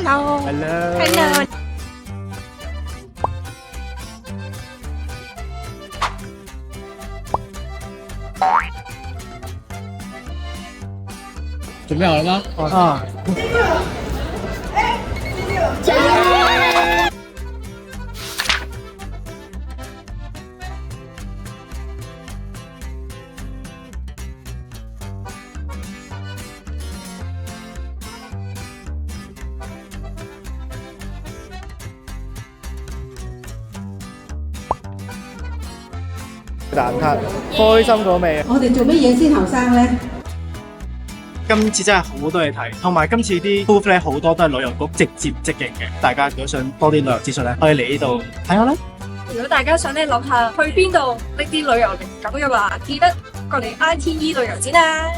Hello。Hello。Hello。準備好了嗎？啊，蛋撻，開心嗰味。我哋做乜嘢先後生呢？今次真係好多嘢睇，同埋今次啲 booth 咧好多都係旅遊局直接直營嘅。大家如果想多啲旅遊資訊咧，可以嚟呢度睇下啦。如果大家想咧諗下去邊度拎啲旅遊靈感嘅話，記得過嚟 ITE 旅遊展啦。